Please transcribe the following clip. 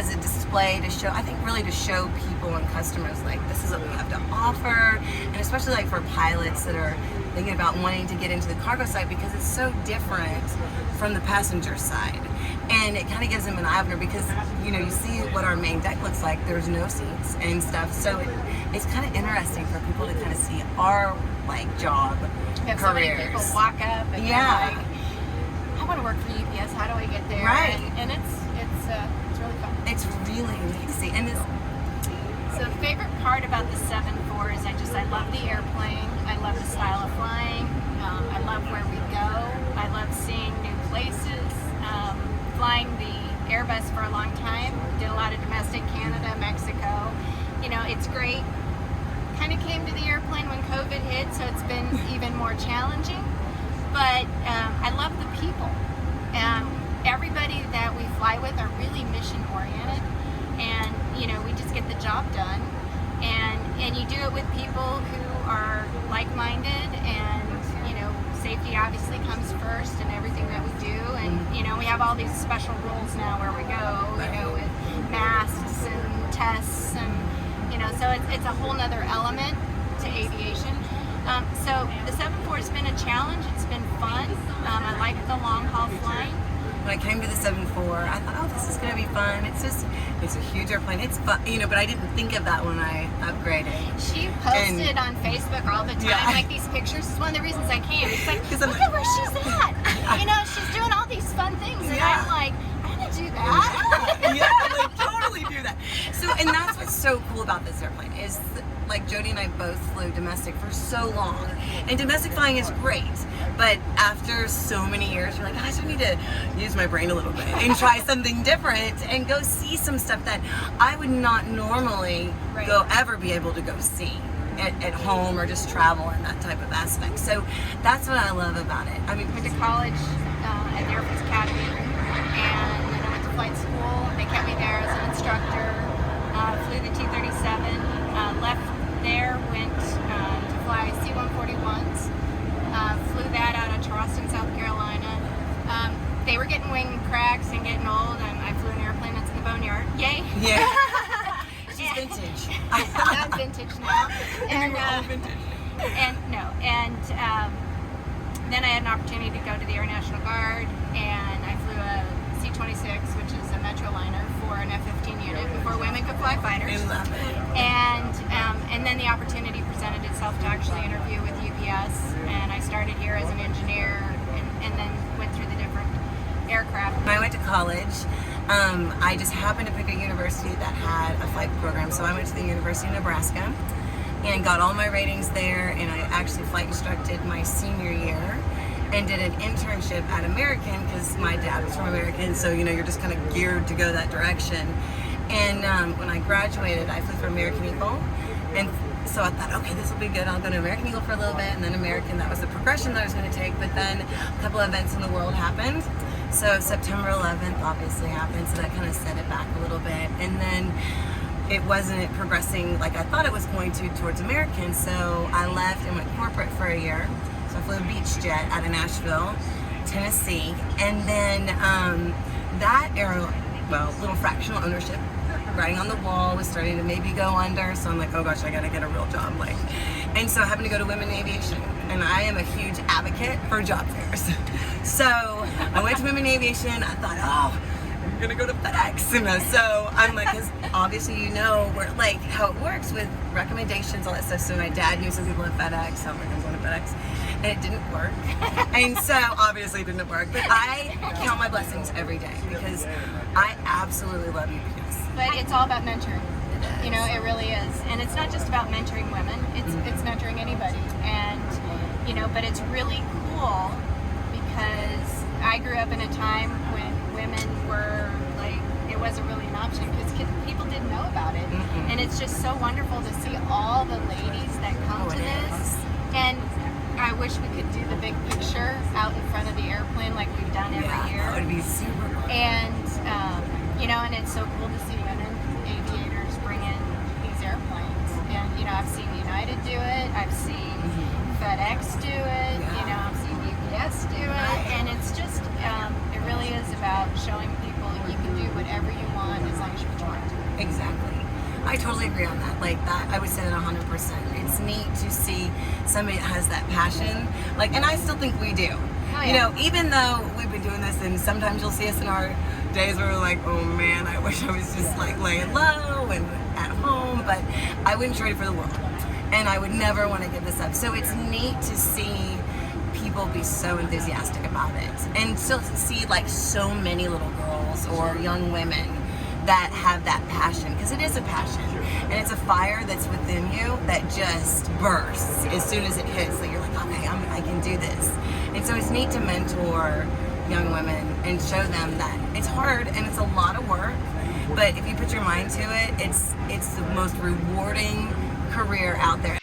as a display to show, I think really to show people and customers like this is what we have to offer, and especially like for pilots that are thinking about wanting to get into the cargo side because it's so different from the passenger side. And it kind of gives them an eye-opener because, you know, you see what our main deck looks like. There's no seats and stuff. So it's kind of interesting for people to kind of see our, like, job careers. So many people walk up and they're like, I want to work for UPS. How do I get there? Right. And it's really fun. It's really neat to see. And it's, so the favorite part about the 7-4 is I love the airplane. I love the style of flying. I love where we go. I love seeing new places. Flying the Airbus for a long time. Did a lot of domestic, Canada, Mexico. You know, it's great. Kind of came to the airplane when COVID hit, so it's been even more challenging. But I love the people. Everybody that we fly with are really mission oriented, and you know, we just get the job done. And you do it with people who are like-minded, and you know, safety obviously comes first in everything that we do. And you know, we have all these special rules now where we go, you know, with masks and tests, and you know, so it's a whole nother element to aviation. So the 7-4 has been a challenge. It's been fun. I like the long haul flying. when I came to the 7-4, I thought, oh, this is going to be fun. It's a huge airplane. It's fun, you know, but I didn't think of that when I upgraded. She posted on Facebook all the time, like these pictures. It's one of the reasons I came. It's like, look at where she's at. You know, she's doing all these fun things, and I'm like, I want to do that. Yeah, like totally do that. So, and that's what's so cool about this airplane is, like Jody and I both flew domestic for so long, and domestic flying is great. But after so many years, you're like, I just need to use my brain a little bit and try something different and go see some stuff that I would not normally ever be able to go see at home or just travel in that type of aspect. So that's what I love about it. I mean, went to college at the Air Force Academy, and then I went to flight school. They kept me there as an instructor. Flew the T-37. Left there, went to fly C-141s. Flew that out of Charleston, South Carolina. They were getting wing cracks and getting old, and I flew an airplane that's in the boneyard. Yay! Yeah. She's vintage. I'm vintage now. And then I had an opportunity to go to the Air National Guard, and I flew a C-26, which is a Metroliner for an F-15 unit before women could fly fighters. I love it. And then the opportunity presented itself to actually interview with UPS, and I started here as an engineer, and then went through the different aircraft. When I went to college, I just happened to pick a university that had a flight program, so I went to the University of Nebraska and got all my ratings there, and I actually flight instructed my senior year and did an internship at American because my dad was from American, so you know, you're just kind of geared to go that direction. And when I graduated, I flew for American Eagle, and so I thought, okay, this will be good. I'll go to American Eagle for a little bit, and then American. That was the progression that I was going to take. But then a couple of events in the world happened. So September 11th obviously happened, so that kind of set it back a little bit. And then it wasn't progressing like I thought it was going to towards American, so I left and went corporate for a year. So I flew a beach jet out of Nashville, Tennessee, and then that little fractional ownership, writing on the wall, was starting to maybe go under. So I'm like, oh gosh, I gotta get a real job. And so I happened to go to Women in Aviation, and I am a huge advocate for job fairs. So I went to Women in Aviation. I thought, oh, I'm gonna go to FedEx. And so I'm like, because obviously you know where, like, how it works with recommendations, all that stuff. So my dad knew some people at FedEx, so I'm like, I'm going to FedEx. And it didn't work. And so obviously it didn't work. But I count my blessings every day because I absolutely love UPS. But it's all about mentoring. You know, it really is. And it's not just about mentoring women. It's mentoring anybody. And, you know, but it's really cool because I grew up in a time when women were like, it wasn't really an option because people didn't know about it. And it's just so wonderful to see all the ladies that come to this. And I wish we could do the big picture out in front of the airplane like we've done every year. That would be super cool. And, you know, and it's so cool to see women aviators bring in these airplanes. And, you know, I've seen United do it. I've seen FedEx do it. You know, I've seen UPS do it. And it's just, it really is about showing people you can do whatever you want as long as you Exactly. I totally agree on that. Like that, I would say that 100%. It's neat to see somebody that has that passion. Like, and I still think we do. Oh, yeah. You know, even though we've been doing this, and sometimes you'll see us in our days where we're like, oh man, I wish I was just like laying low and at home, but I wouldn't trade it for the world. And I would never want to give this up. So it's neat to see people be so enthusiastic about it, and still see like so many little girls or young women that have that passion, because it is a passion and it's a fire that's within you that just bursts as soon as it hits. Like you're like, okay, I can do this. And so it's neat to mentor young women and show them that it's hard and it's a lot of work, but if you put your mind to it, it's the most rewarding career out there.